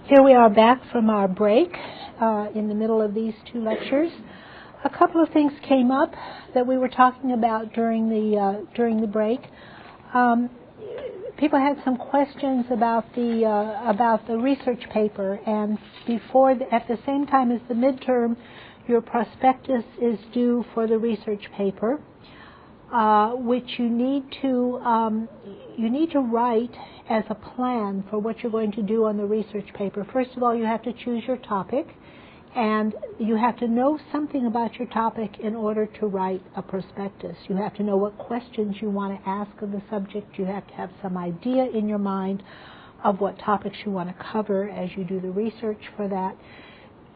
Here we are back from our break in the middle of these two lectures. A couple of things came up that we were talking about during the break. People had some questions about the research paper, and at the same time as the midterm, your prospectus is due for the research paper, which you need to write as a plan for what you're going to do on the research paper. First of all, you have to choose your topic, and you have to know something about your topic in order to write a prospectus. You have to know what questions you want to ask of the subject. You have to have some idea in your mind of what topics you want to cover as you do the research for that.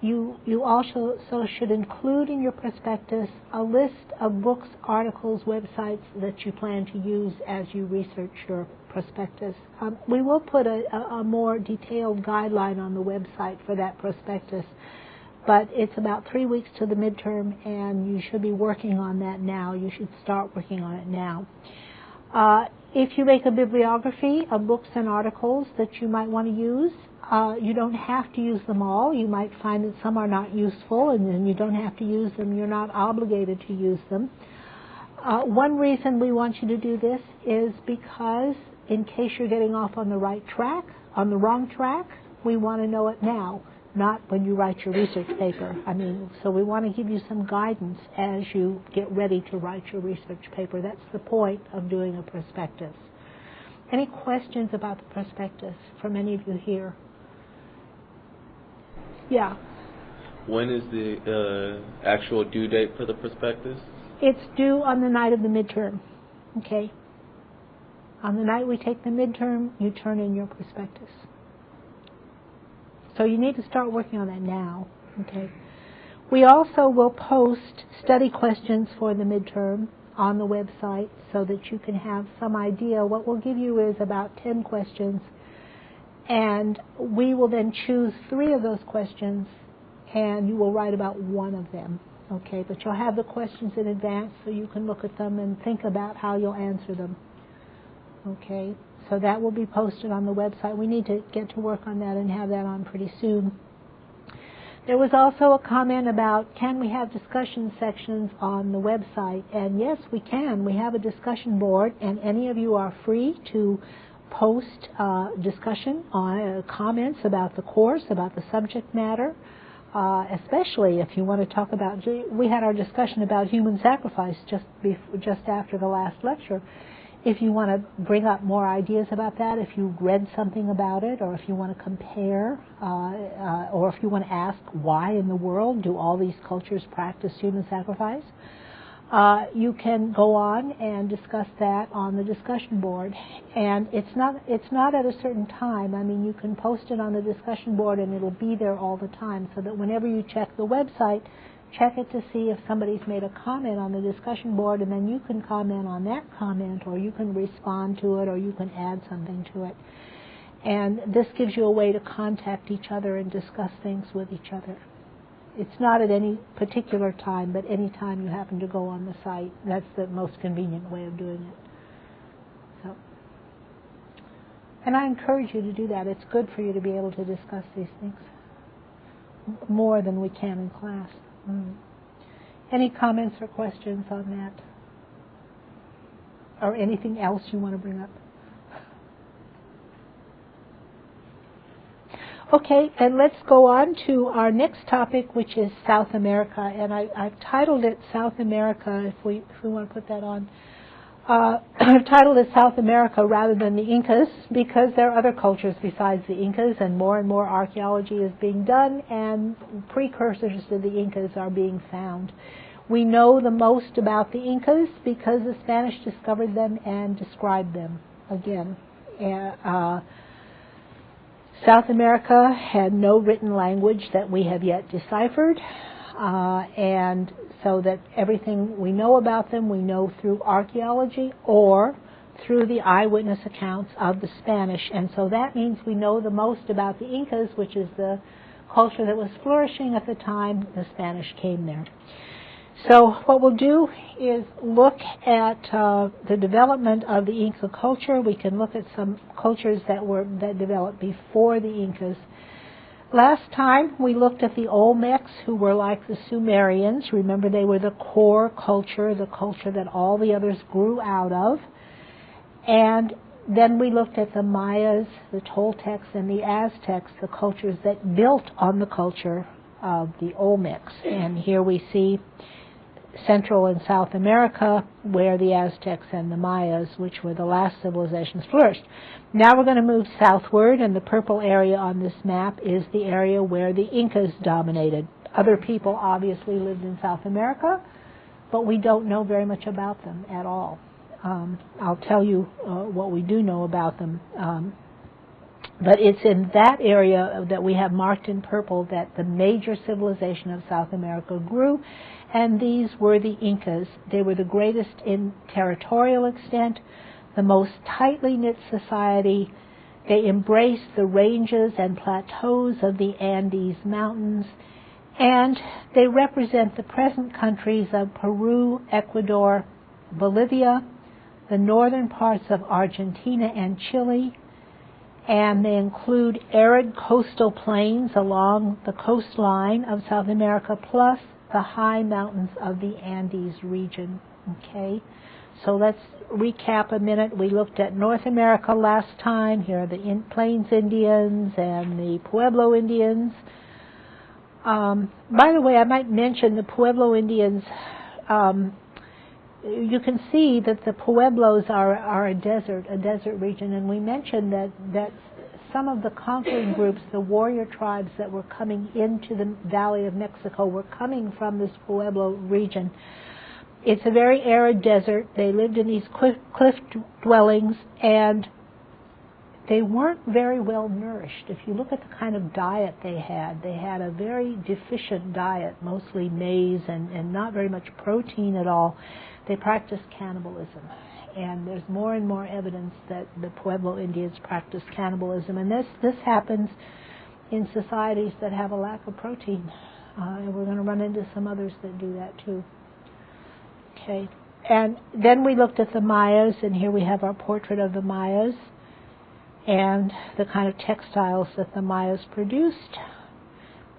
You also should include in your prospectus a list of books, articles, websites that you plan to use as you research your prospectus. We will put a more detailed guideline on the website for that prospectus, but it's about 3 weeks to the midterm, and you should be working on that now. You should start working on it now. If you make a bibliography of books and articles that you might want to use, you don't have to use them all. You might find that some are not useful, and then you don't have to use them. You're not obligated to use them. One reason we want you to do this is because in case you're getting off on the wrong track, we want to know it now, not when you write your research paper. So we want to give you some guidance as you get ready to write your research paper. That's the point of doing a prospectus. Any questions about the prospectus from any of you here? Yeah. When is the actual due date for the prospectus? It's due on the night of the midterm. Okay. On the night we take the midterm, you turn in your prospectus. So you need to start working on that now. Okay. We also will post study questions for the midterm on the website so that you can have some idea. What we'll give you is about 10 questions, and we will then choose 3 of those questions, and you will write about 1 of them. Okay, but you'll have the questions in advance so you can look at them and think about how you'll answer them. Okay, so that will be posted on the website. We need to get to work on that and have that on pretty soon. There was also a comment about, can we have discussion sections on the website? And yes, we can. We have a discussion board, and any of you are free to post discussion on comments about the course, about the subject matter, especially if you want to talk about, we had our discussion about human sacrifice just after the last lecture. If you want to bring up more ideas about that, if you read something about it, or if you want to compare, or if you want to ask why in the world do all these cultures practice human sacrifice, you can go on and discuss that on the discussion board. And it's not at a certain time. You can post it on the discussion board and it'll be there all the time, so that whenever you check the website, check it to see if somebody's made a comment on the discussion board, and then you can comment on that comment, or you can respond to it, or you can add something to it. And this gives you a way to contact each other and discuss things with each other. It's not at any particular time, but any time you happen to go on the site. That's the most convenient way of doing it. So, and I encourage you to do that. It's good for you to be able to discuss these things more than we can in class. Any comments or questions on that? Or anything else you want to bring up? Okay, and let's go on to our next topic, which is South America. And I've titled it South America, if we want to put that on. I've titled it South America rather than the Incas, because there are other cultures besides the Incas, and more archaeology is being done, and precursors to the Incas are being found. We know the most about the Incas because the Spanish discovered them and described them again. South America had no written language that we have yet deciphered, and so that everything we know about them, we know through archaeology or through the eyewitness accounts of the Spanish. And so that means we know the most about the Incas, which is the culture that was flourishing at the time the Spanish came there. So what we'll do is look at the development of the Inca culture. We can look at some cultures that developed before the Incas. last time we looked at the Olmecs, who were like the Sumerians. Remember, they were the core culture, the culture that all the others grew out of. And then we looked at the Mayas, the Toltecs, and the Aztecs, the cultures that built on the culture of the Olmecs. And here we see Central and South America, where the Aztecs and the Mayas, which were the last civilizations, flourished. Now we're going to move southward, and the purple area on this map is the area where the Incas dominated. Other people obviously lived in South America, but we don't know very much about them at all. I'll tell you what we do know about them. But it's in that area that we have marked in purple that the major civilization of South America grew, and these were the Incas. They were the greatest in territorial extent, the most tightly knit society. They embraced the ranges and plateaus of the Andes Mountains, and they represent the present countries of Peru, Ecuador, Bolivia, the northern parts of Argentina and Chile, and they include arid coastal plains along the coastline of South America, plus the high mountains of the Andes region. Okay, so let's recap a minute. We looked at North America last time. Here are the Plains Indians and the Pueblo Indians. By the way, I might mention the Pueblo Indians. You can see that the Pueblos are a desert region, and we mentioned that some of the conquering groups, the warrior tribes that were coming into the Valley of Mexico, were coming from this Pueblo region. It's a very arid desert. They lived in these cliff dwellings, and they weren't very well nourished. If you look at the kind of diet they had a very deficient diet, mostly maize and not very much protein at all. They practiced cannibalism, and there's more and more evidence that the Pueblo Indians practiced cannibalism, and this happens in societies that have a lack of protein, and we're going to run into some others that do that too. Okay, and then we looked at the Mayas, and here we have our portrait of the Mayas and the kind of textiles that the Mayas produced.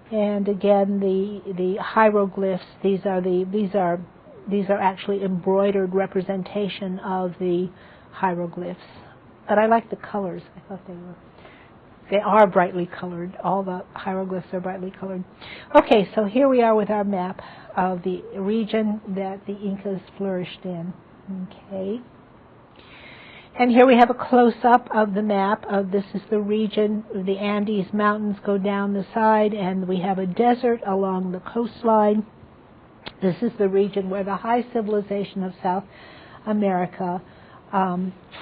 And again, the hieroglyphs, these are actually embroidered representation of the hieroglyphs. But I like the colors. I thought they are brightly colored. All the hieroglyphs are brightly colored. Okay, so here we are with our map of the region that the Incas flourished in. Okay. And here we have a close-up of the map of this is the region. The Andes Mountains go down the side, and we have a desert along the coastline. This is the region where the high civilization of South America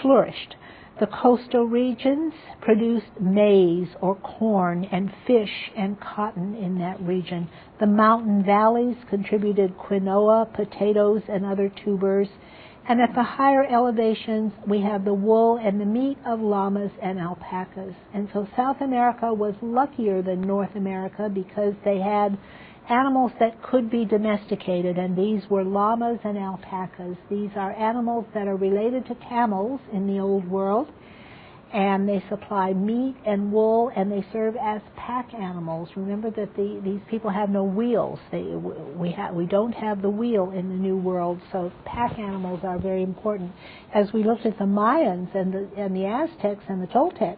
flourished. The coastal regions produced maize or corn and fish and cotton in that region. The mountain valleys contributed quinoa, potatoes, and other tubers. And at the higher elevations, we have the wool and the meat of llamas and alpacas. And so South America was luckier than North America because they had animals that could be domesticated, and these were llamas and alpacas. These are animals that are related to camels in the old world, and they supply meat and wool, and they serve as pack animals. Remember that these people have no wheels. We don't have the wheel in the New World, so pack animals are very important. As we looked at the Mayans and the Aztecs and the Toltecs,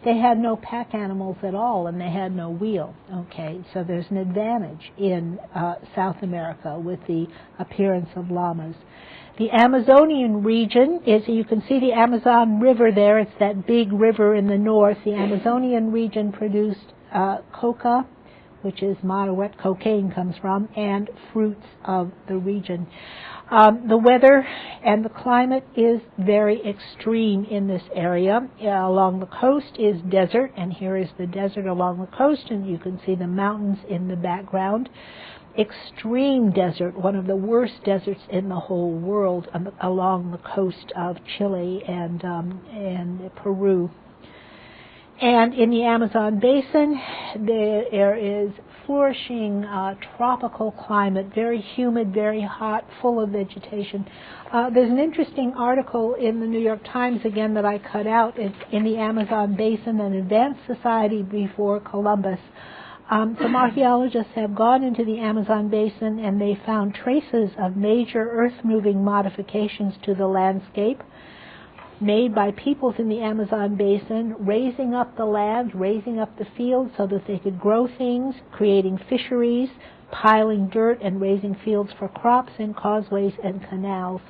they had no pack animals at all, and they had no wheel. Okay, so there's an advantage in South America with the appearance of llamas. The Amazonian region is, you can see the Amazon River there. It's that big river in the north. The Amazonian region produced coca, which is where cocaine comes from, and fruits of the region. The weather and the climate is very extreme in this area. Along the coast is desert, and here is the desert along the coast, and you can see the mountains in the background. Extreme desert, one of the worst deserts in the whole world, along the coast of Chile and Peru. And in the Amazon basin, there is flourishing tropical climate, very humid, very hot, full of vegetation. There's an interesting article in the New York Times, again, that I cut out. It's in the Amazon basin, an advanced society before Columbus. Some archaeologists have gone into the Amazon basin and they found traces of major earth-moving modifications to the landscape made by peoples in the Amazon basin, raising up the land, raising up the fields so that they could grow things, creating fisheries, piling dirt and raising fields for crops and causeways and canals.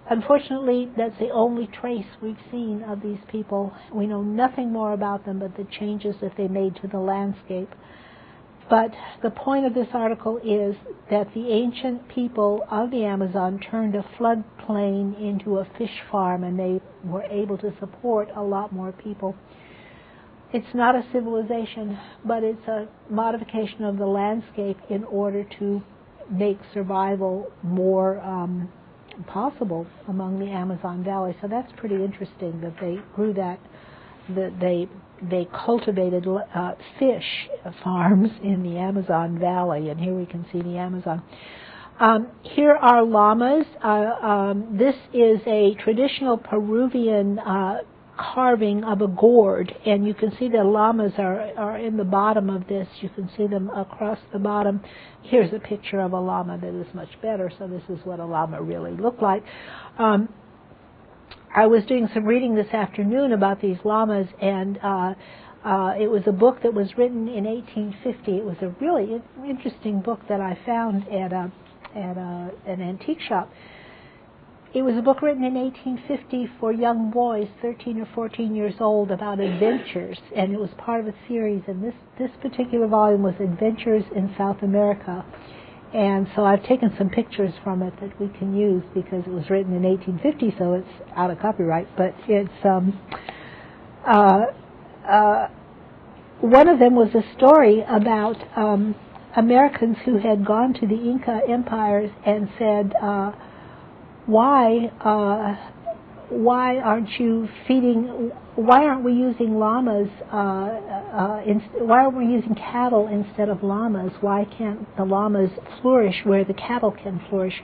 Unfortunately, that's the only trace we've seen of these people. We know nothing more about them but the changes that they made to the landscape. But the point of this article is that the ancient people of the Amazon turned a floodplain into a fish farm, and they were able to support a lot more people. It's not a civilization, but it's a modification of the landscape in order to make survival more possible among the Amazon Valley. So that's pretty interesting that they grew that they cultivated fish farms in the Amazon Valley, and here we can see the Amazon. Here are llamas. This is a traditional Peruvian carving of a gourd, and you can see the llamas are in the bottom of this. You can see them across the bottom. Here's a picture of a llama that is much better, so this is what a llama really looked like. I was doing some reading this afternoon about these llamas, and it was a book that was written in 1850. It was a really interesting book that I found at an antique shop. It was a book written in 1850 for young boys, 13 or 14 years old, about adventures, and it was part of a series, and this particular volume was Adventures in South America. And so I've taken some pictures from it that we can use because it was written in 1850, so it's out of copyright. But it's one of them was a story about Americans who had gone to the Inca empires and said, why aren't we using llamas, why aren't we using cattle instead of llamas? Why can't the llamas flourish where the cattle can flourish?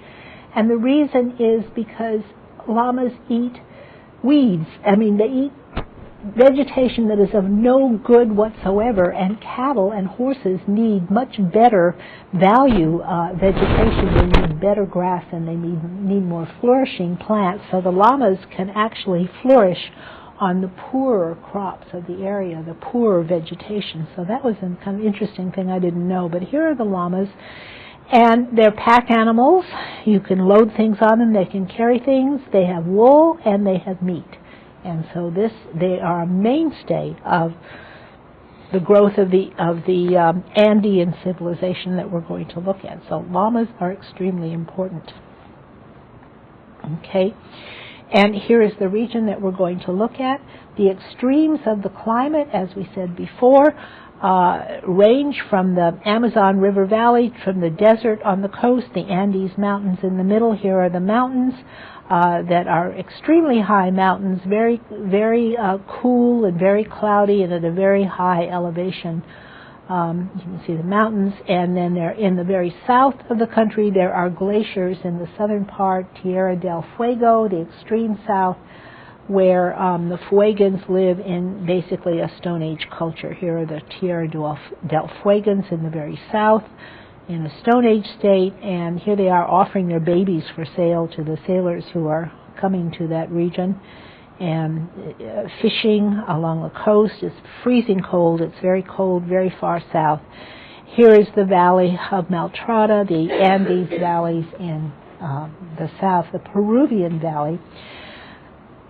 And the reason is because llamas eat weeds. I mean, they eat vegetation that is of no good whatsoever, and cattle and horses need much better value vegetation. They need better grass, and they need more flourishing plants. So the llamas can actually flourish on the poorer crops of the area, the poorer vegetation. So that was a kind of interesting thing I didn't know. But here are the llamas, and they're pack animals. You can load things on them. They can carry things. They have wool and they have meat. And so they are a mainstay of the growth of the Andean civilization that we're going to look at. So llamas are extremely important. Okay, and here is the region that we're going to look at. The extremes of the climate, as we said before, range from the Amazon River Valley, from the desert on the coast, the Andes Mountains in the middle. Here are the mountains that are extremely high mountains, very, very cool and very cloudy and at a very high elevation. You can see the mountains, and then they're in the very south of the country. There are glaciers in the southern part, Tierra del Fuego, the extreme south, where the Fuegans live in basically a Stone Age culture. Here are the Tierra del Fuegans in the very south, in a Stone Age state, and here they are offering their babies for sale to the sailors who are coming to that region. And fishing along the coast is freezing cold. It's very cold, very far south. Here is the valley of Maltrata, the Andes valleys in the south, the Peruvian valley.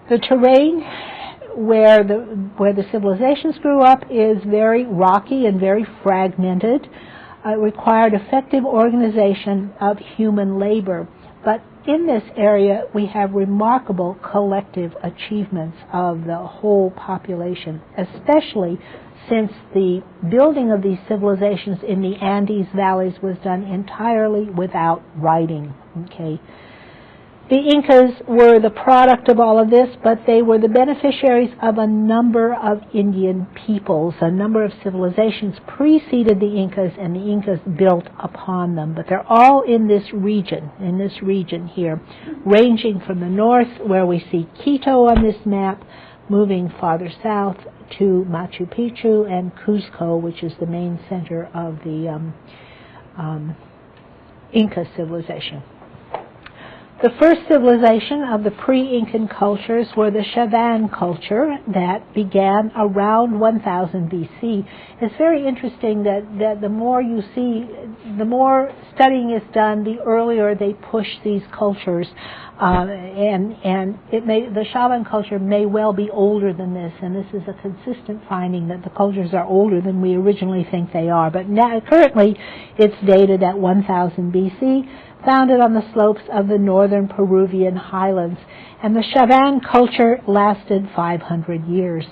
The terrain where the civilizations grew up is very rocky and very fragmented. It required effective organization of human labor. But in this area, we have remarkable collective achievements of the whole population, especially since the building of these civilizations in the Andes valleys was done entirely without writing. Okay, The Incas were the product of all of this, but they were the beneficiaries of a number of Indian peoples. A number of civilizations preceded the Incas, and the Incas built upon them. But they're all in this region here, ranging from the north, where we see Quito on this map, moving farther south to Machu Picchu and Cuzco, which is the main center of the Inca civilization. The first civilization of the pre-Incan cultures were the Chavan culture that began around 1000 BC. It's very interesting that the more you see, the more studying is done, the earlier they push these cultures, and the Chavan culture may well be older than this, and this is a consistent finding that the cultures are older than we originally think they are. But now, currently, it's dated at 1000 BC. Founded on the slopes of the northern Peruvian highlands, and the Chavan culture lasted 500 years.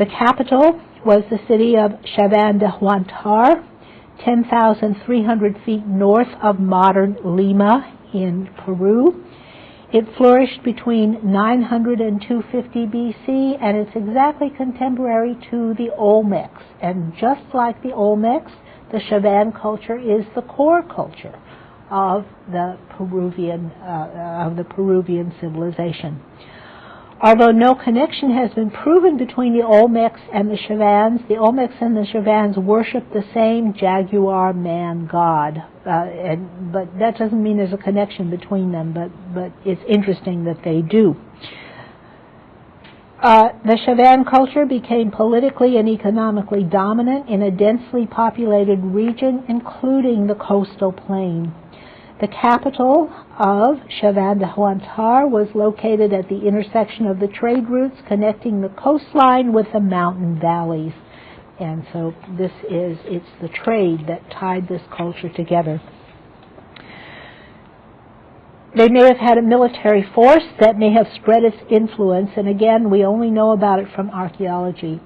The capital was the city of Chavan de Huantar, 10,300 feet north of modern Lima in Peru. It flourished between 900 and 250 BC, and it's exactly contemporary to the Olmecs. And just like the Olmecs, the Chavan culture is the core culture of the Peruvian civilization. Although no connection has been proven between the Olmecs and the Chavans, the Olmecs and the Chavans worship the same jaguar man god. But that doesn't mean there's a connection between them, but it's interesting that they do. The Chavan culture became politically and economically dominant in a densely populated region, including the coastal plain. The capital of Chavan de Huantar was located at the intersection of the trade routes connecting the coastline with the mountain valleys. And so it's the trade that tied this culture together. They may have had a military force that may have spread its influence, and again, we only know about it from archaeology.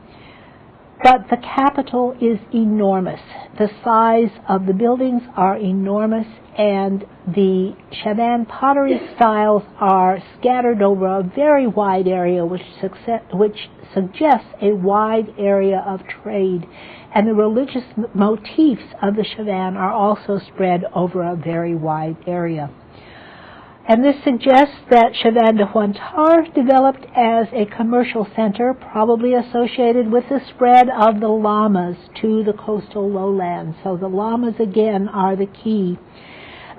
But the capital is enormous. The size of the buildings are enormous, and the Chavan pottery styles are scattered over a very wide area, which suggests a wide area of trade. And the religious motifs of the Chavan are also spread over a very wide area. And this suggests that Chavan de Huantar developed as a commercial center, probably associated with the spread of the llamas to the coastal lowlands. So the llamas, again, are the key.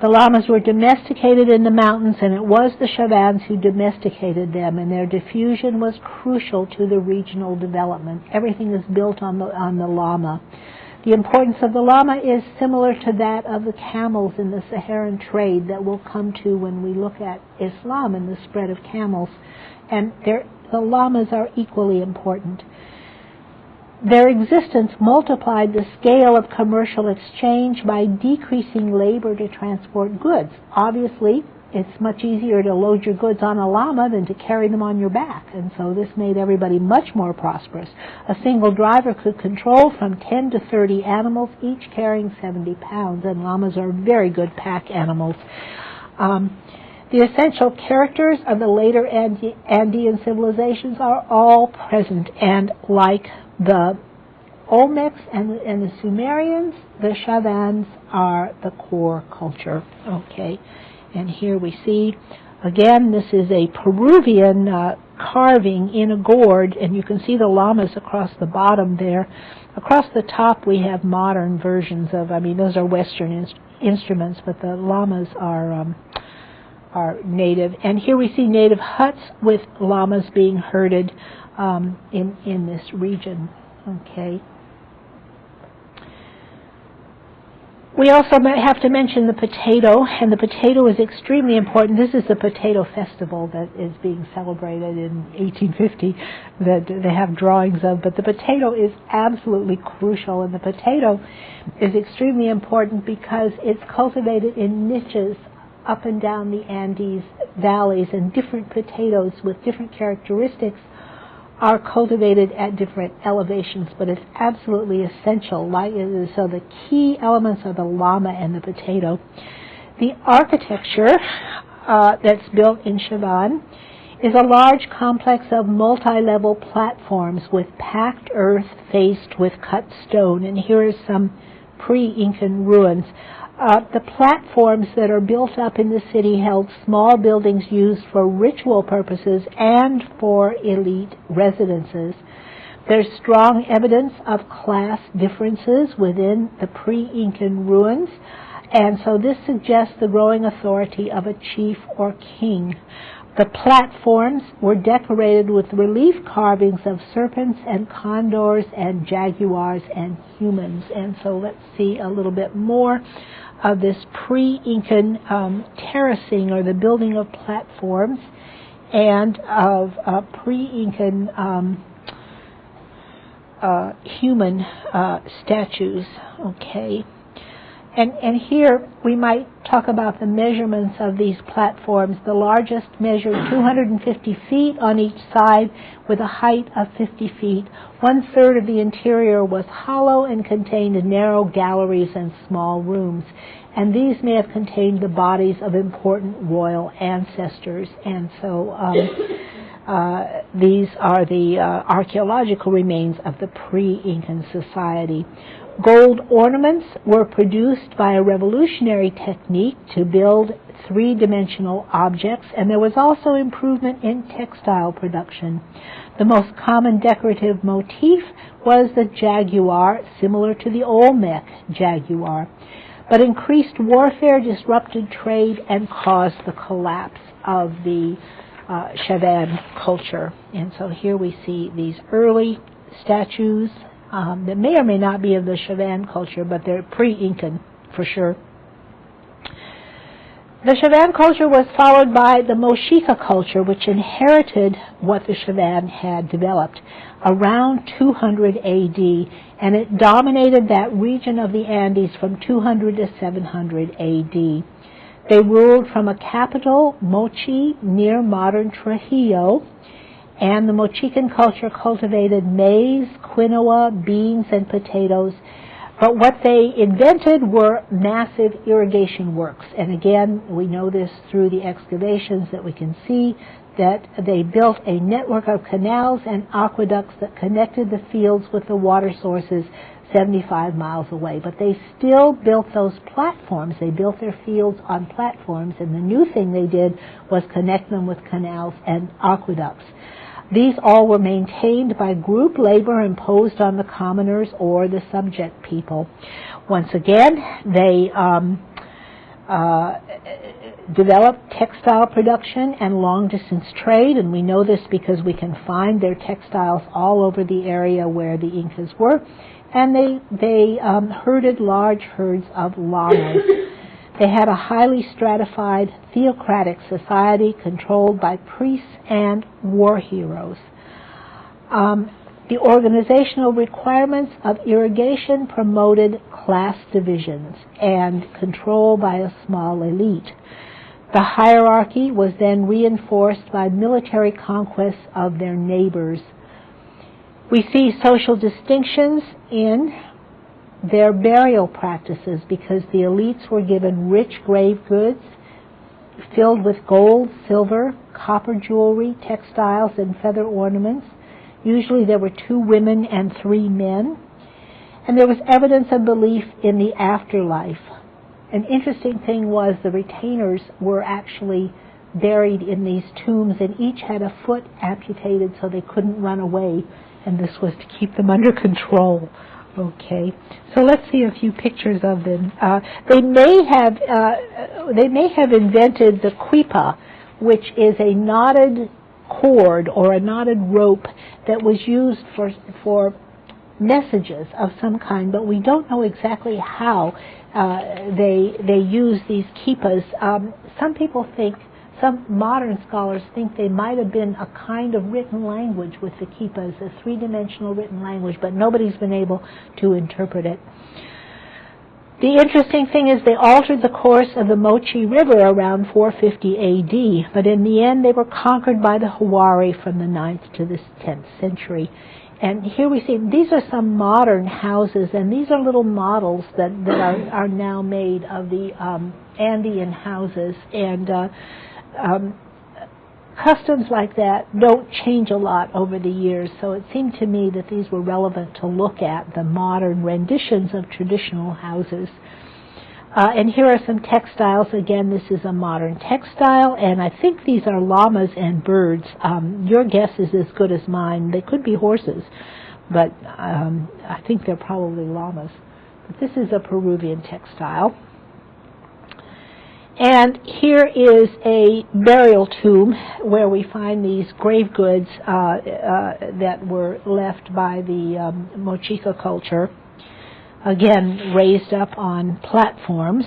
The llamas were domesticated in the mountains, and it was the Chavans who domesticated them, and their diffusion was crucial to the regional development. Everything is built on the llama. The importance of the llama is similar to that of the camels in the Saharan trade that we'll come to when we look at Islam and the spread of camels. And the llamas are equally important. Their existence multiplied the scale of commercial exchange by decreasing labor to transport goods. Obviously, it's much easier to load your goods on a llama than to carry them on your back, and so this made everybody much more prosperous. A single driver could control from 10 to 30 animals, each carrying 70 pounds, and llamas are very good pack animals. The essential characters of the later Andean civilizations are all present, and like the Olmecs and the Sumerians, the Chavans are the core culture. Okay. And here we see, again, this is a Peruvian carving in a gourd, and you can see the llamas across the bottom there. Across the top we have modern versions of, those are Western instruments, but the llamas are native. And here we see native huts with llamas being herded in this region. Okay. We also have to mention the potato, and the potato is extremely important. This is the potato festival that is being celebrated in 1850 that they have drawings of, but the potato is absolutely crucial, and the potato is extremely important because it's cultivated in niches up and down the Andes valleys, and different potatoes with different characteristics are cultivated at different elevations, but it's absolutely essential. So the key elements are the llama and the potato. The architecture that's built in Chavan is a large complex of multi-level platforms with packed earth faced with cut stone. And here is some pre-Incan ruins. The platforms that are built up in the city held small buildings used for ritual purposes and for elite residences. There's strong evidence of class differences within the pre-Incan ruins, and so this suggests the growing authority of a chief or king. The platforms were decorated with relief carvings of serpents and condors and jaguars and humans. And so let's see a little bit more of this pre-Incan terracing, or the building of platforms, and of pre-Incan human statues. Okay. And here we might talk about the measurements of these platforms. The largest measured 250 feet on each side with a height of 50 feet. 1/3 of the interior was hollow and contained narrow galleries and small rooms. And these may have contained the bodies of important royal ancestors. And so these are the archaeological remains of the pre-Incan society. Gold ornaments were produced by a revolutionary technique to build three-dimensional objects, and there was also improvement in textile production. The most common decorative motif was the jaguar, similar to the Olmec jaguar. But increased warfare disrupted trade and caused the collapse of the Chavan culture. And so here we see these early statues that may or may not be of the Chavan culture, but they're pre-Incan for sure. The Chavan culture was followed by the Mochica culture, which inherited what the Chavan had developed around 200 AD, and it dominated that region of the Andes from 200 to 700 AD. They ruled from a capital, Mochi, near modern Trujillo, and the Mochican culture cultivated maize, quinoa, beans, and potatoes. But what they invented were massive irrigation works. And again, we know this through the excavations that we can see that they built a network of canals and aqueducts that connected the fields with the water sources 75 miles away. But they still built those platforms. They built their fields on platforms, and the new thing they did was connect them with canals and aqueducts. These all were maintained by group labor imposed on the commoners or the subject people. Once again, they developed textile production and long-distance trade, and we know this because we can find their textiles all over the area where the Incas were. And they herded large herds of llamas. They had a highly stratified theocratic society controlled by priests and war heroes. The organizational requirements of irrigation promoted class divisions and control by a small elite. The hierarchy was then reinforced by military conquests of their neighbors. We see social distinctions in their burial practices because the elites were given rich grave goods filled with gold, silver, copper jewelry, textiles, and feather ornaments. Usually there were 2 women and 3 men. And there was evidence of belief in the afterlife. An interesting thing was the retainers were actually buried in these tombs, and each had a foot amputated so they couldn't run away, and this was to keep them under control. Okay, so let's see a few pictures of them. They may have invented the quipa, which is a knotted cord or a knotted rope that was used for messages of some kind, but we don't know exactly how they use these quipas. Some modern scholars think they might have been a kind of written language with the quipas, a 3-dimensional written language, but nobody's been able to interpret it. The interesting thing is they altered the course of the Mochi River around 450 AD, but in the end they were conquered by the Huari from the 9th to the 10th century. And here we see, these are some modern houses, and these are little models that are now made of the Andean houses. And customs like that don't change a lot over the years, so it seemed to me that these were relevant to look at, the modern renditions of traditional houses. And here are some textiles. Again, this is a modern textile, and I think these are llamas and birds. Your guess is as good as mine. They could be horses, but I think they're probably llamas. But this is a Peruvian textile. And here is a burial tomb where we find these grave goods that were left by the Mochica culture, again raised up on platforms.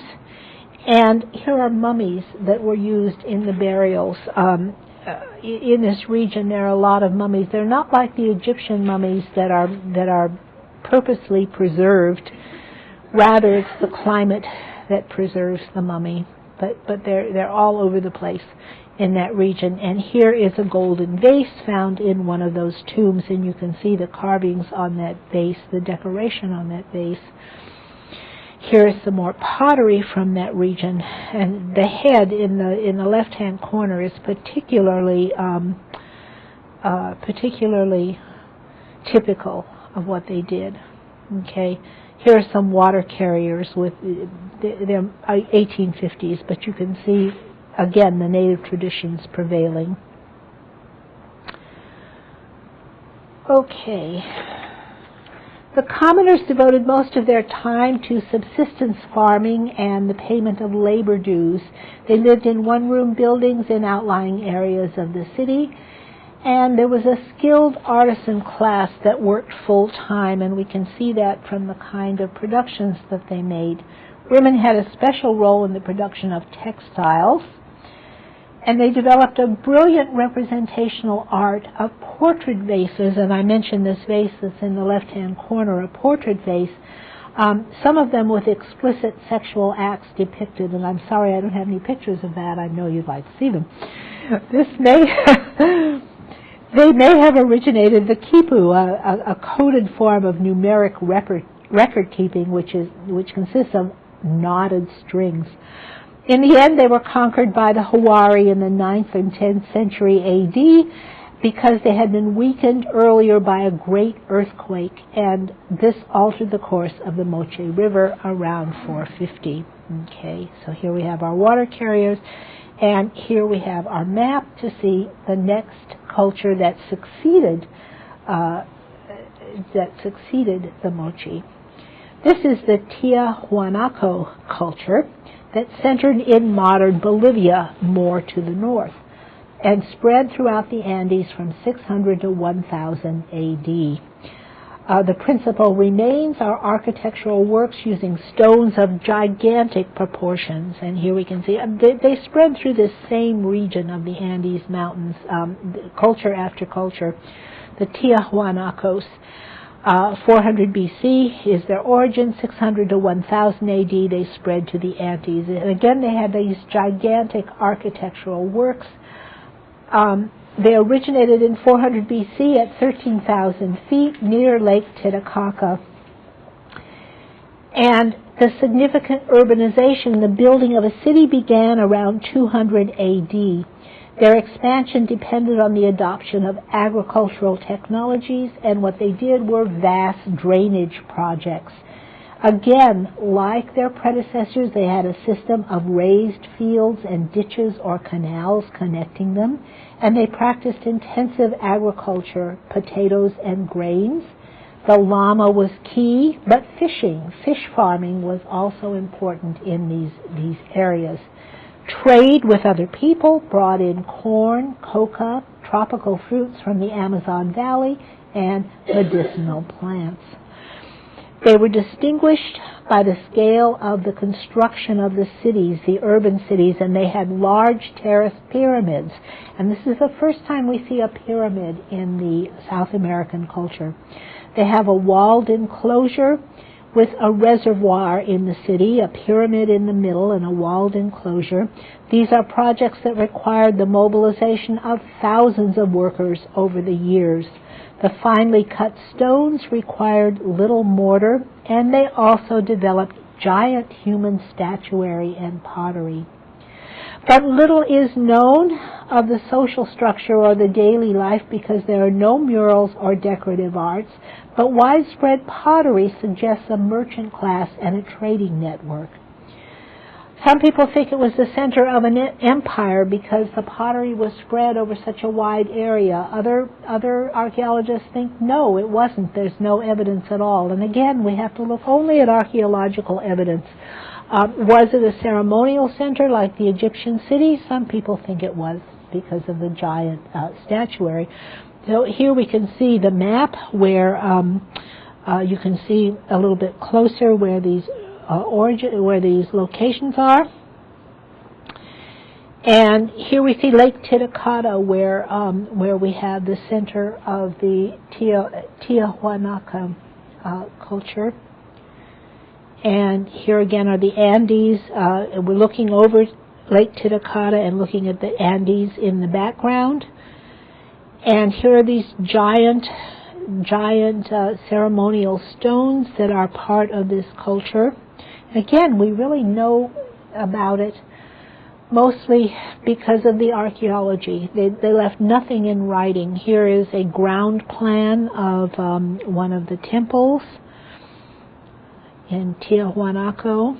And here are mummies that were used in the burials. In this region there are a lot of mummies. They're not like the Egyptian mummies that are purposely preserved. Rather, it's the climate that preserves the mummy. But they're all over the place in that region. And here is a golden vase found in one of those tombs, and you can see the carvings on that vase, the decoration on that vase. Here is some more pottery from that region, and the head in the left-hand corner is particularly typical of what they did. Okay. Here are some water carriers with they're 1850s, but you can see, again, the native traditions prevailing. Okay. The commoners devoted most of their time to subsistence farming and the payment of labor dues. They lived in one-room buildings in outlying areas of the city. And there was a skilled artisan class that worked full-time, and we can see that from the kind of productions that they made. Women had a special role in the production of textiles, and they developed a brilliant representational art of portrait vases, and I mentioned this vase that's in the left-hand corner, a portrait vase, some of them with explicit sexual acts depicted, and I'm sorry I don't have any pictures of that. I know you'd like to see them. They may have originated the quipu, a coded form of numeric record keeping, which consists of knotted strings. In the end, they were conquered by the Hawari in the 9th and 10th century A.D. because they had been weakened earlier by a great earthquake, and this altered the course of the Moche River around 450. Okay, so here we have our water carriers. And here we have our map to see the next culture that succeeded the Moche. This is the Tiahuanaco culture that centered in modern Bolivia, more to the north, and spread throughout the Andes from 600 to 1000 A.D. The principal remains are architectural works using stones of gigantic proportions, and here we can see they spread through this same region of the Andes Mountains, culture after culture. The Tiahuanacos, 400 BC is their origin, 600 to 1000 AD they spread to the Andes. And again, they had these gigantic architectural works. They originated in 400 BC at 13,000 feet near Lake Titicaca. And the significant urbanization, the building of a city began around 200 AD. Their expansion depended on the adoption of agricultural technologies, and what they did were vast drainage projects. Again, like their predecessors, they had a system of raised fields and ditches or canals connecting them, and they practiced intensive agriculture, potatoes and grains. The llama was key, but fish farming was also important in these areas. Trade with other people brought in corn, coca, tropical fruits from the Amazon Valley, and medicinal plants. They were distinguished by the scale of the construction of the cities, the urban cities, and they had large terrace pyramids. And this is the first time we see a pyramid in the South American culture. They have a walled enclosure with a reservoir in the city, a pyramid in the middle, and a walled enclosure. These are projects that required the mobilization of thousands of workers over the years. The finely cut stones required little mortar, and they also developed giant human statuary and pottery. But little is known of the social structure or the daily life because there are no murals or decorative arts, but widespread pottery suggests a merchant class and a trading network. Some people think it was the center of an empire because the pottery was spread over such a wide area. Other archaeologists think, no, it wasn't. There's no evidence at all. And again, we have to look only at archaeological evidence. Was it a ceremonial center like the Egyptian cities? Some people think it was because of the giant statuary. So here we can see the map where you can see a little bit closer where these where these locations are. And here we see Lake Titicaca where we have the center of the Tiahuanaca culture. And here again are the Andes. We're looking over Lake Titicaca and looking at the Andes in the background. And here are these giant ceremonial stones that are part of this culture. Again, we really know about it mostly because of the archaeology. They left nothing in writing. Here is a ground plan of one of the temples in Tiahuanaco.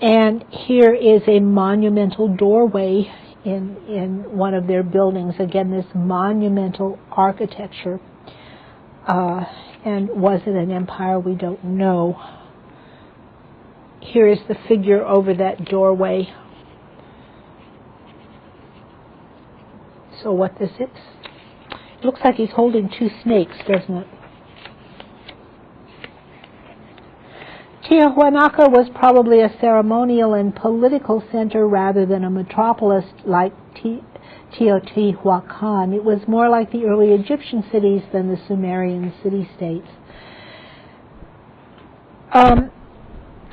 And here is a monumental doorway in one of their buildings. Again, this monumental architecture. And was it an empire? We don't know. Here is the figure over that doorway. So what this is? It looks like he's holding two snakes, doesn't it? Tiahuanaca was probably a ceremonial and political center rather than a metropolis like Teotihuacan. It was more like the early Egyptian cities than the Sumerian city-states.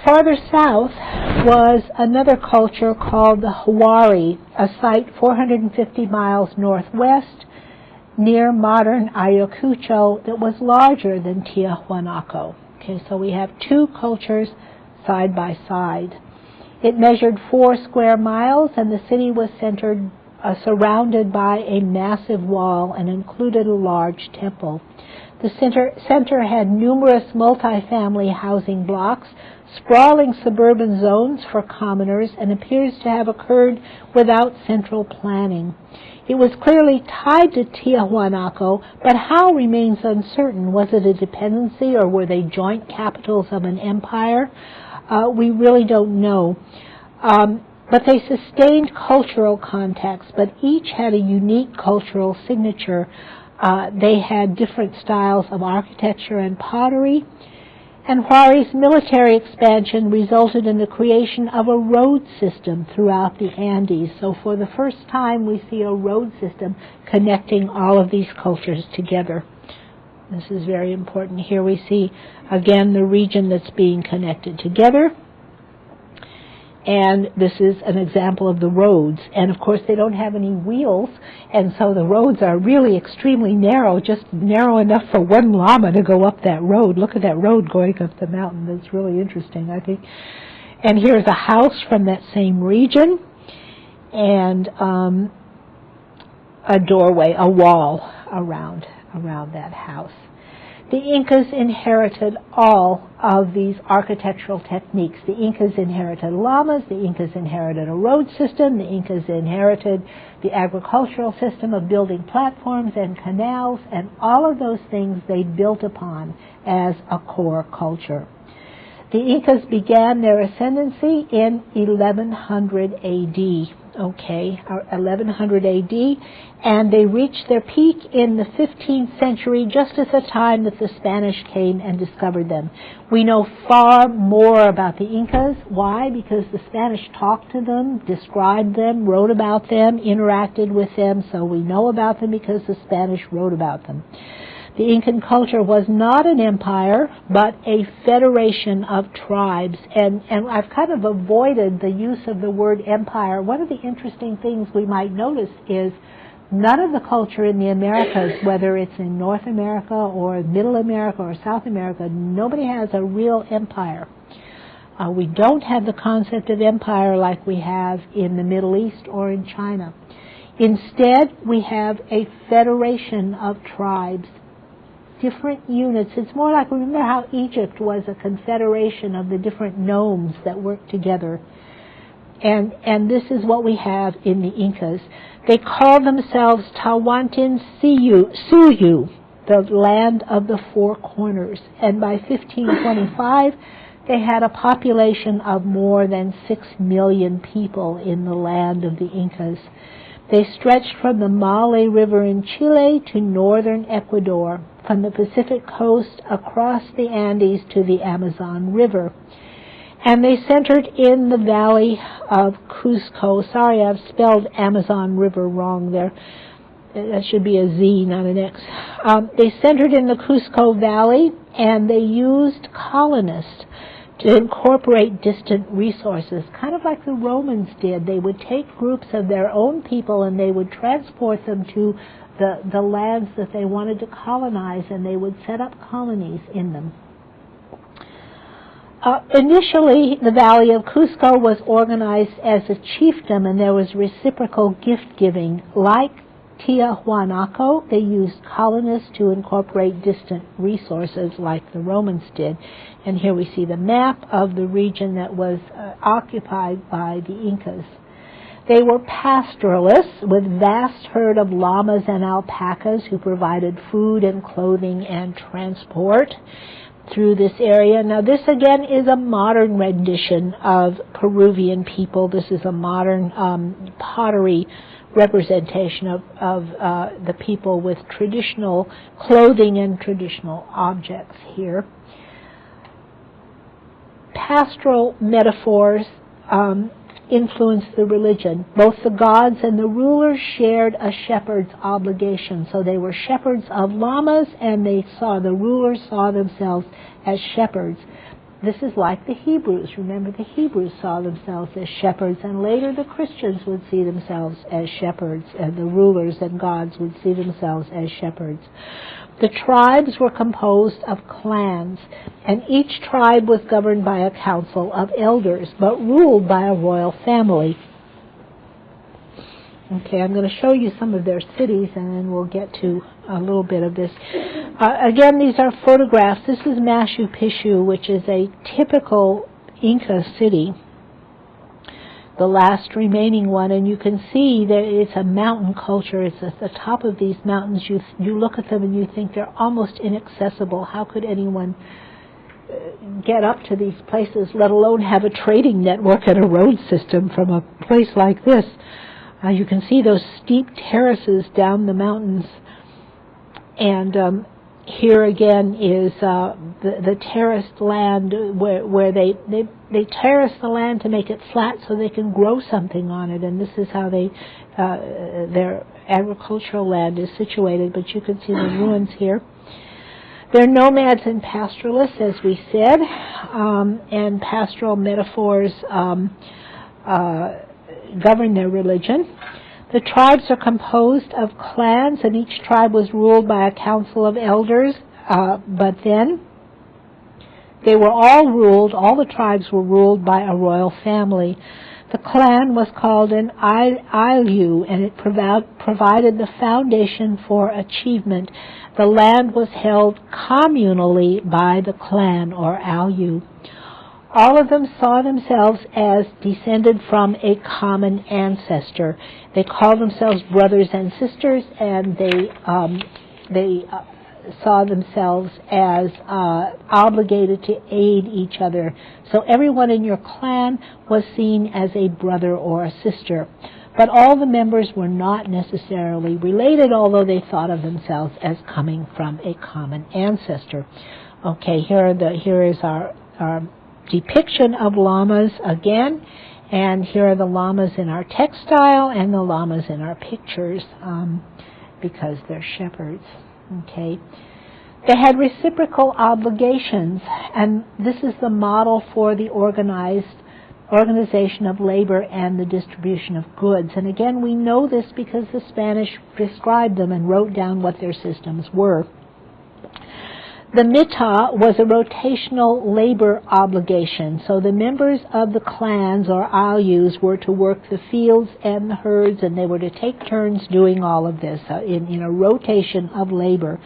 Farther south was another culture called the Huari, a site 450 miles northwest near modern Ayacucho that was larger than Tiahuanaco. Okay, so we have two cultures side by side. It measured 4 square miles, and the city was surrounded by a massive wall and included a large temple. The center had numerous multi-family housing blocks, sprawling suburban zones for commoners, and appears to have occurred without central planning. It was clearly tied to Tiahuanaco, but how remains uncertain. Was it a dependency, or were they joint capitals of an empire? We really don't know. But they sustained cultural contacts, but each had a unique cultural signature. They had different styles of architecture and pottery. And Huari's military expansion resulted in the creation of a road system throughout the Andes. So for the first time, we see a road system connecting all of these cultures together. This is very important. Here we see, again, the region that's being connected together. And this is an example of the roads. And of course, they don't have any wheels, and so the roads are really extremely narrow, just narrow enough for one llama to go up that road. Look at that road going up the mountain. That's really interesting, I think. And here's a house from that same region, and a doorway, a wall around that house. The Incas inherited all of these architectural techniques. The Incas inherited llamas, the Incas inherited a road system, the Incas inherited the agricultural system of building platforms and canals, and all of those things they built upon as a core culture. The Incas began their ascendancy in 1100 AD. 1100 AD, and they reached their peak in the 15th century, just at the time that the Spanish came and discovered them. We know far more about the Incas. Why? Because the Spanish talked to them, described them, wrote about them, interacted with them, so we know about them because the Spanish wrote about them. The Incan culture was not an empire, but a federation of tribes. And I've kind of avoided the use of the word empire. One of the interesting things we might notice is none of the culture in the Americas, whether it's in North America or Middle America or South America, nobody has a real empire. We don't have the concept of empire like we have in the Middle East or in China. Instead, we have a federation of tribes, different units. It's more like, remember how Egypt was a confederation of the different nomes that worked together. And this is what we have in the Incas. They call themselves Tawantinsuyu, the land of the four corners. And by 1525, they had a population of more than 6 million people in the land of the Incas. They stretched from the Maule River in Chile to northern Ecuador, from the Pacific coast across the Andes to the Amazon River. And they centered in the valley of Cusco. Sorry, I've spelled Amazon River wrong there. That should be a Z, not an X. They centered in the Cusco Valley, and they used colonists to incorporate distant resources, kind of like the Romans did. They would take groups of their own people and they would transport them to the lands that they wanted to colonize, and they would set up colonies in them. Initially, the Valley of Cusco was organized as a chiefdom, and there was reciprocal gift-giving. Like Tiahuanaco, they used colonists to incorporate distant resources like the Romans did. And here we see the map of the region that was occupied by the Incas. They were pastoralists with vast herd of llamas and alpacas who provided food and clothing and transport through this area. Now this again is a modern rendition of Peruvian people. This is a modern pottery representation of the people with traditional clothing and traditional objects here. Pastoral metaphors influenced the religion. Both the gods and the rulers shared a shepherd's obligation. So they were shepherds of llamas, and the rulers saw themselves as shepherds. This is like the Hebrews. Remember, the Hebrews saw themselves as shepherds, and later the Christians would see themselves as shepherds, and the rulers and gods would see themselves as shepherds. The tribes were composed of clans, and each tribe was governed by a council of elders, but ruled by a royal family. Okay, I'm going to show you some of their cities, and then we'll get to a little bit of this. Again, these are photographs. This is Machu Picchu, which is a typical Inca city, the last remaining one, and you can see that it's a mountain culture. It's at the top of these mountains. You look at them and you think they're almost inaccessible. How could anyone get up to these places, let alone have a trading network and a road system from a place like this? You can see those steep terraces down the mountains, and here again is the terraced land where they terrace the land to make it flat so they can grow something on it, and this is how their agricultural land is situated. But you can see the ruins here. They're nomads and pastoralists, as we said, and pastoral metaphors govern their religion. The tribes are composed of clans, and each tribe was ruled by a council of elders, but then all the tribes were ruled by a royal family. The clan was called an Ayllu, and it provided the foundation for achievement. The land was held communally by the clan, or Ayllu. All of them saw themselves as descended from a common ancestor. They called themselves brothers and sisters, and they saw themselves as obligated to aid each other. So everyone in your clan was seen as a brother or a sister. But all the members were not necessarily related, although they thought of themselves as coming from a common ancestor. Okay, here is our depiction of llamas again, and here are the llamas in our textile and the llamas in our pictures, because they're shepherds. Okay, they had reciprocal obligations, and this is the model for the organization of labor and the distribution of goods. And again, we know this because the Spanish described them and wrote down what their systems were. The mita was a rotational labor obligation, so the members of the clans or ayus were to work the fields and the herds, and they were to take turns doing all of this in a rotation of labor.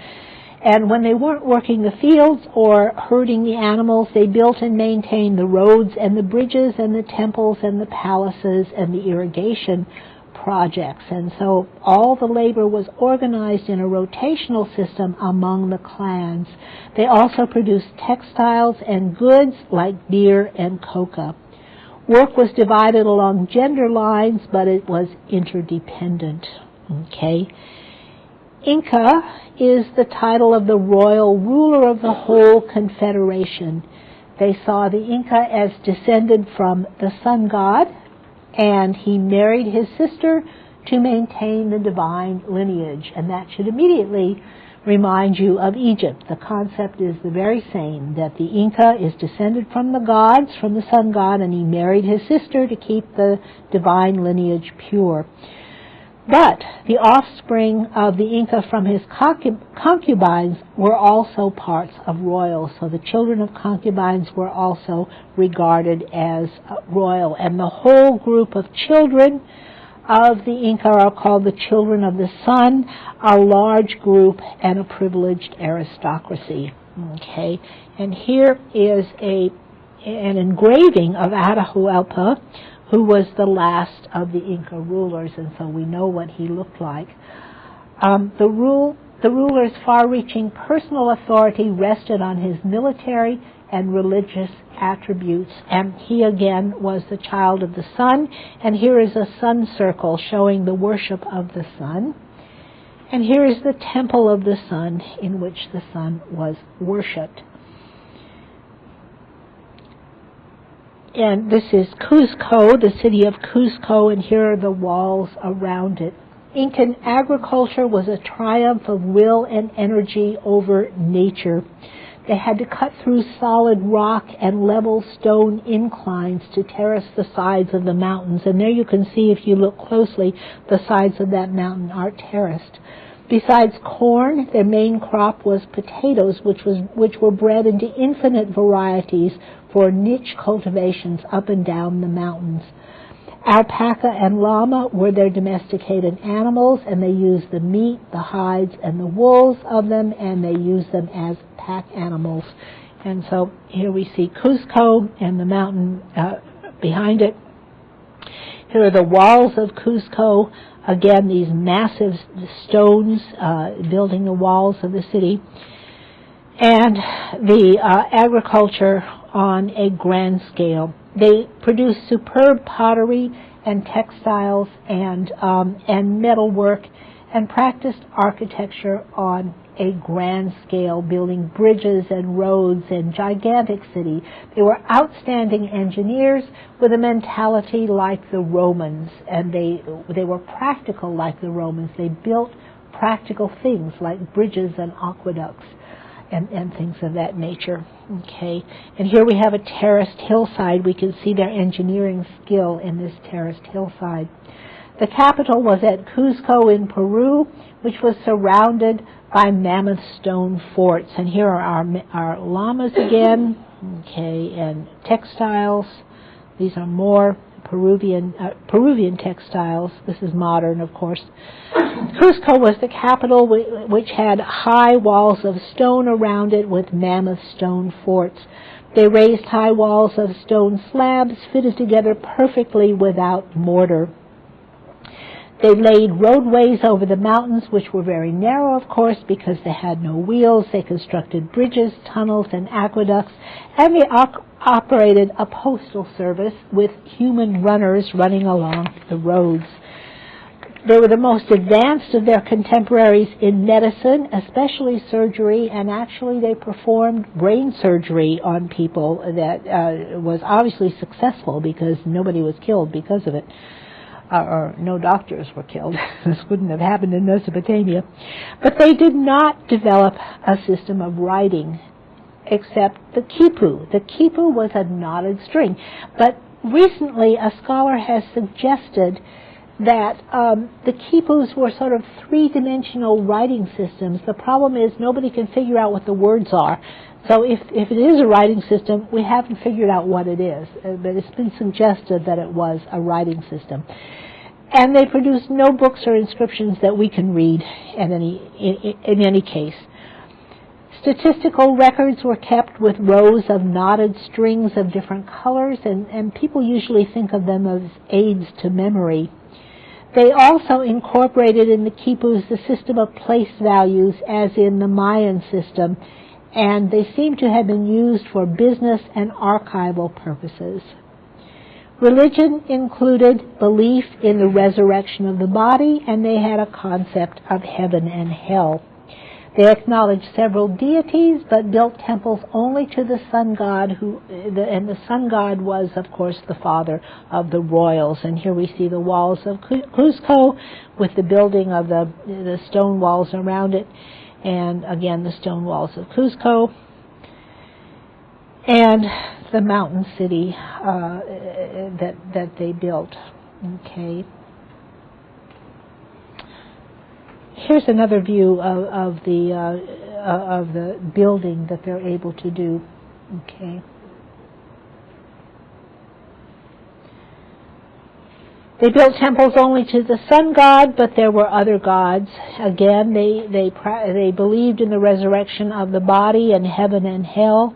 And when they weren't working the fields or herding the animals, they built and maintained the roads and the bridges and the temples and the palaces and the irrigation projects. And so all the labor was organized in a rotational system among the clans. They also produced textiles and goods like beer and coca. Work was divided along gender lines, but it was interdependent. Okay. Inca is the title of the royal ruler of the whole confederation. They saw the Inca as descended from the sun god, and he married his sister to maintain the divine lineage. And that should immediately remind you of Egypt. The concept is the very same, that the Inca is descended from the gods, from the sun god, and he married his sister to keep the divine lineage pure. But the offspring of the Inca from his concubines were also parts of royals. So the children of concubines were also regarded as royal. And the whole group of children of the Inca are called the children of the sun, a large group and a privileged aristocracy. Okay, and here is an engraving of Atahualpa, who was the last of the Inca rulers, and so we know what he looked like. The ruler's far-reaching personal authority rested on his military and religious attributes, and he again was the child of the sun, and here is a sun circle showing the worship of the sun, and here is the temple of the sun in which the sun was worshipped. And this is Cuzco, the city of Cuzco, and here are the walls around it. Incan agriculture was a triumph of will and energy over nature. They had to cut through solid rock and level stone inclines to terrace the sides of the mountains. And there you can see, if you look closely, the sides of that mountain are terraced. Besides corn, their main crop was potatoes, which were bred into infinite varieties for niche cultivations up and down the mountains. Alpaca and llama were their domesticated animals, and they used the meat, the hides, and the wools of them, and they used them as pack animals. And so here we see Cuzco and the mountain behind it. Here are the walls of Cuzco. Again, these massive stones building the walls of the city. And the agriculture on a grand scale. They produced superb pottery and textiles and metalwork, and practiced architecture on a grand scale, building bridges and roads and gigantic cities. They were outstanding engineers with a mentality like the Romans, and they were practical like the Romans. They built practical things like bridges and aqueducts and things of that nature. Okay, and here we have a terraced hillside. We can see their engineering skill in this terraced hillside. The capital was at Cuzco in Peru, which was surrounded by mammoth stone forts. And here are our llamas again, okay, and textiles. These are more Peruvian textiles. This is modern, of course. Cuzco was the capital, which had high walls of stone around it with mammoth stone forts. They raised high walls of stone slabs fitted together perfectly without mortar. They laid roadways over the mountains, which were very narrow, of course, because they had no wheels. They constructed bridges, tunnels, and aqueducts, and they operated a postal service with human runners running along the roads. They were the most advanced of their contemporaries in medicine, especially surgery, and actually they performed brain surgery on people that was obviously successful because nobody was killed because of it. Or no doctors were killed. This wouldn't have happened in Mesopotamia. But they did not develop a system of writing except the quipu. The quipu was a knotted string. But recently a scholar has suggested that the quipus were sort of three-dimensional writing systems. The problem is nobody can figure out what the words are. So if it is a writing system, we haven't figured out what it is. But it's been suggested that it was a writing system. And they produced no books or inscriptions that we can read in any case. Statistical records were kept with rows of knotted strings of different colors, and people usually think of them as aids to memory. They also incorporated in the quipus the system of place values as in the Mayan system, and they seem to have been used for business and archival purposes. Religion included belief in the resurrection of the body, and they had a concept of heaven and hell. They acknowledged several deities, but built temples only to the sun god, and the sun god was, of course, the father of the royals. And here we see the walls of Cuzco with the building of the stone walls around it, and again the stone walls of Cuzco, and the mountain city that they built. Okay. Here's another view of the building that they're able to do. Okay. They built temples only to the sun god, but there were other gods. Again, they believed in the resurrection of the body and heaven and hell.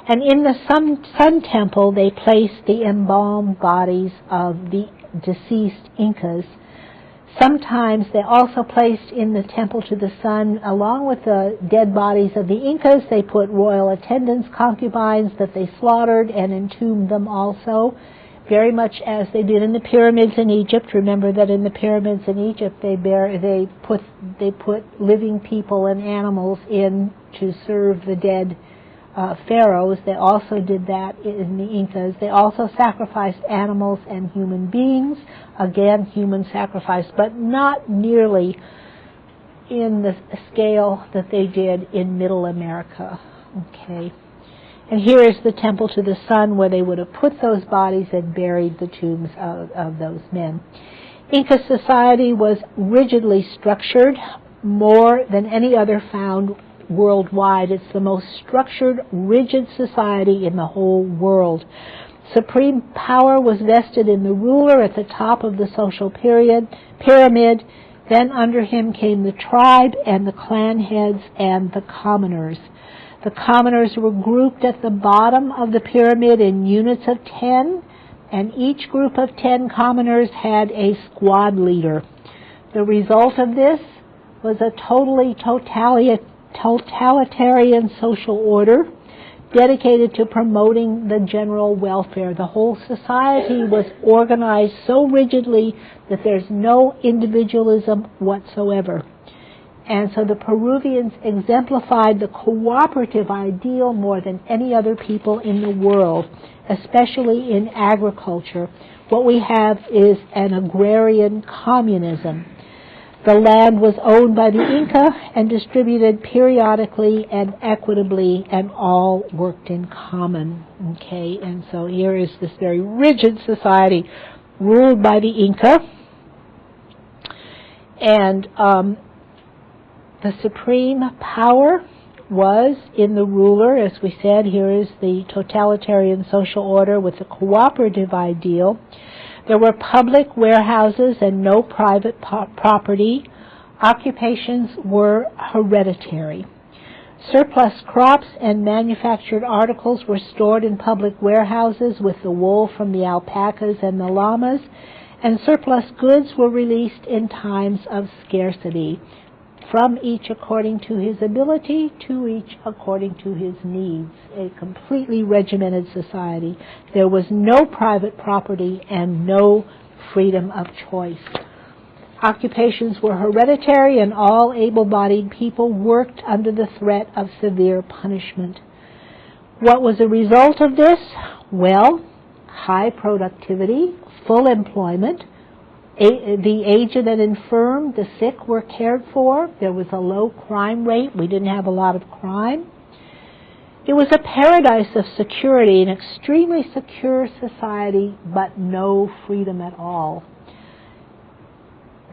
And in the sun temple, they placed the embalmed bodies of the deceased Incas. Sometimes they also placed in the temple to the sun, along with the dead bodies of the Incas, they put royal attendants, concubines that they slaughtered and entombed them also, very much as they did in the pyramids in Egypt. Remember that in the pyramids in Egypt they put living people and animals in to serve the dead pharaohs. They also did that in the Incas. They also sacrificed animals and human beings. Again, human sacrifice, but not nearly in the scale that they did in Middle America. Okay. And here is the temple to the sun where they would have put those bodies and buried the tombs of those men. Inca society was rigidly structured, more than any other found worldwide. It's the most structured, rigid society in the whole world. Supreme power was vested in the ruler at the top of the social pyramid. Then under him came the tribe and the clan heads and the commoners. The commoners were grouped at the bottom of the pyramid in units of 10, and each group of 10 commoners had a squad leader. The result of this was a totally totalitarian social order dedicated to promoting the general welfare. The whole society was organized so rigidly that there's no individualism whatsoever. And so the Peruvians exemplified the cooperative ideal more than any other people in the world, especially in agriculture. What we have is an agrarian communism. The land was owned by the Inca and distributed periodically and equitably, and all worked in common. Okay, and so here is this very rigid society ruled by the Inca, and the supreme power was in the ruler. As we said, here is the totalitarian social order with the cooperative ideal. There were public warehouses and no private property. Occupations were hereditary. Surplus crops and manufactured articles were stored in public warehouses with the wool from the alpacas and the llamas, and surplus goods were released in times of scarcity, from each according to his ability, to each according to his needs. A completely regimented society. There was no private property and no freedom of choice. Occupations were hereditary, and all able-bodied people worked under the threat of severe punishment. What was the result of this? Well, high productivity, full employment. The aged and infirm, the sick were cared for. There was a low crime rate. We didn't have a lot of crime. It was a paradise of security, an extremely secure society, but no freedom at all.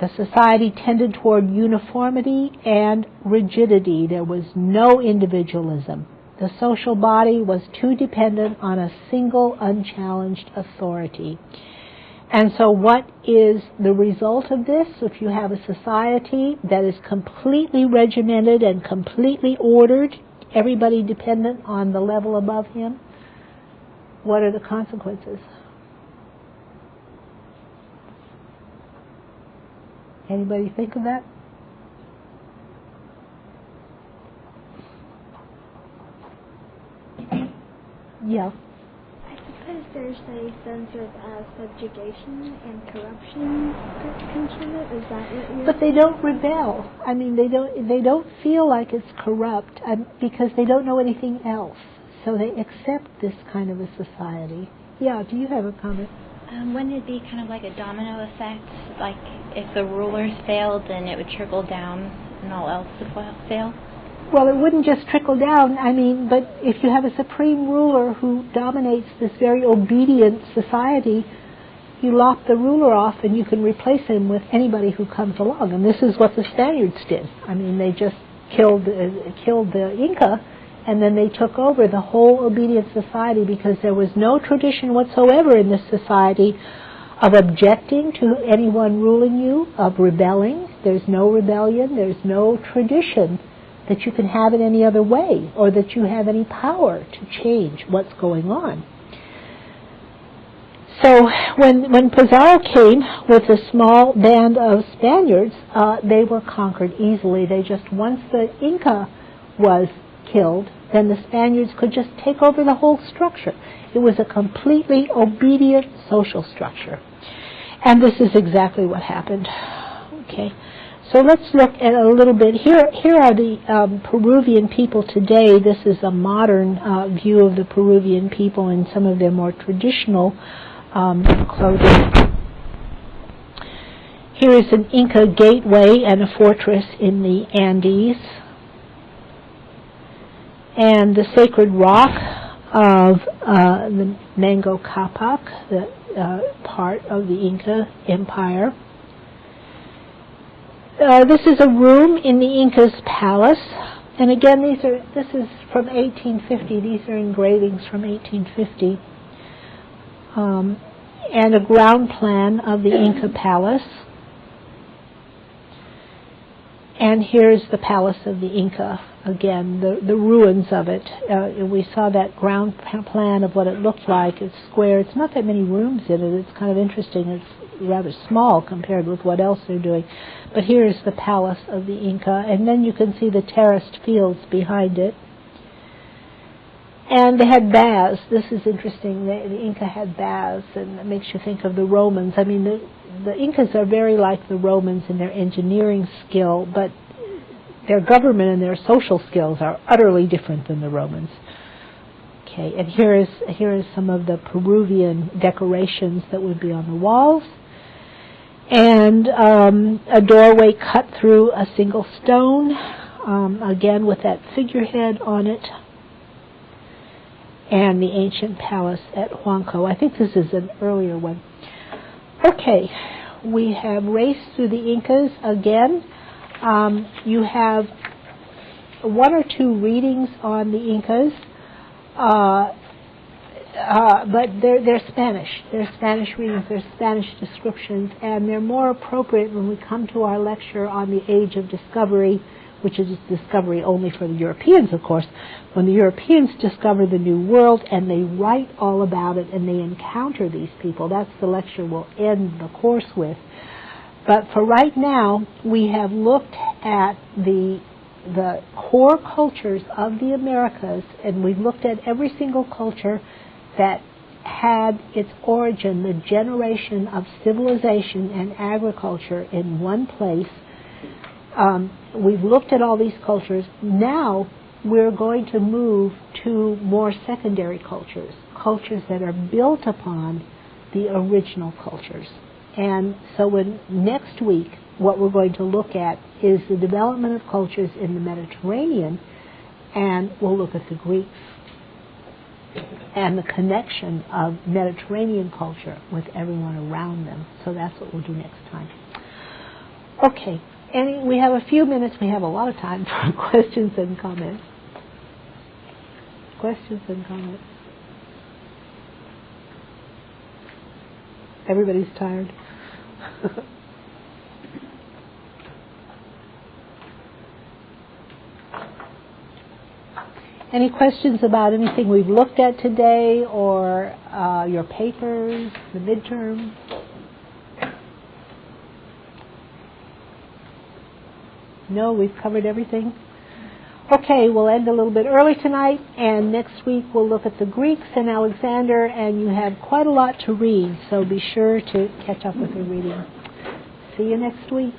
The society tended toward uniformity and rigidity. There was no individualism. The social body was too dependent on a single unchallenged authority. And so what is the result of this? If you have a society that is completely regimented and completely ordered, everybody dependent on the level above him, what are the consequences? Anybody think of that? Yeah. I suppose there's a sense of subjugation and corruption that comes from it. Is that what you're... But they don't rebel. I mean, they don't feel like it's corrupt because they don't know anything else. So they accept this kind of a society. Yeah, do you have a comment? Wouldn't it be kind of like a domino effect? Like if the rulers failed, then it would trickle down and all else would fail? Well, it wouldn't just trickle down. I mean, but if you have a supreme ruler who dominates this very obedient society, you lop the ruler off and you can replace him with anybody who comes along. And this is what the Spaniards did. I mean, they just killed the Inca, and then they took over the whole obedient society because there was no tradition whatsoever in this society of objecting to anyone ruling you, of rebelling. There's no rebellion. There's no tradition that you can have it any other way or that you have any power to change what's going on. So when Pizarro came with a small band of Spaniards, they were conquered easily. Once the Inca was killed, then the Spaniards could just take over the whole structure. It was a completely obedient social structure. And this is exactly what happened. Okay. So let's look at a little bit. Here are the Peruvian people today. This is a modern view of the Peruvian people in some of their more traditional clothing. Here is an Inca gateway and a fortress in the Andes. And the sacred rock of the Mango Capac, the part of the Inca Empire. This is a room in the Inca's palace, and again, this is from 1850. These are engravings from 1850, and a ground plan of the Inca palace. And here's the palace of the Inca. Again, the ruins of it. We saw that ground plan of what it looked like. It's square. It's not that many rooms in it. It's kind of interesting. It's rather small compared with what else they're doing. But here is the palace of the Inca, and then you can see the terraced fields behind it. And they had baths. This is interesting. The Inca had baths, and it makes you think of the Romans. I mean, the Incas are very like the Romans in their engineering skill, but their government and their social skills are utterly different than the Romans. Okay, and here is some of the Peruvian decorations that would be on the walls. And a doorway cut through a single stone, again with that figurehead on it. And the ancient palace at Huanco. I think this is an earlier one. Okay, we have raced through the Incas again. You have one or two readings on the Incas, but they're Spanish. They're Spanish readings, they're Spanish descriptions, and they're more appropriate when we come to our lecture on the Age of Discovery, which is discovery only for the Europeans, of course. When the Europeans discover the New World and they write all about it and they encounter these people, that's the lecture we'll end the course with. But for right now, we have looked at the core cultures of the Americas, and we've looked at every single culture that had its origin, the generation of civilization and agriculture in one place. We've looked at all these cultures. Now we're going to move to more secondary cultures that are built upon the original cultures. And so next week, what we're going to look at is the development of cultures in the Mediterranean, and we'll look at the Greeks and the connection of Mediterranean culture with everyone around them. So that's what we'll do next time. Okay. We have a few minutes. We have a lot of time for questions and comments. Questions and comments. Everybody's tired. Any questions about anything we've looked at today or your papers, the midterm? No, we've covered everything? Okay, we'll end a little bit early tonight, and next week we'll look at the Greeks and Alexander, and you have quite a lot to read, so be sure to catch up with your reading. See you next week.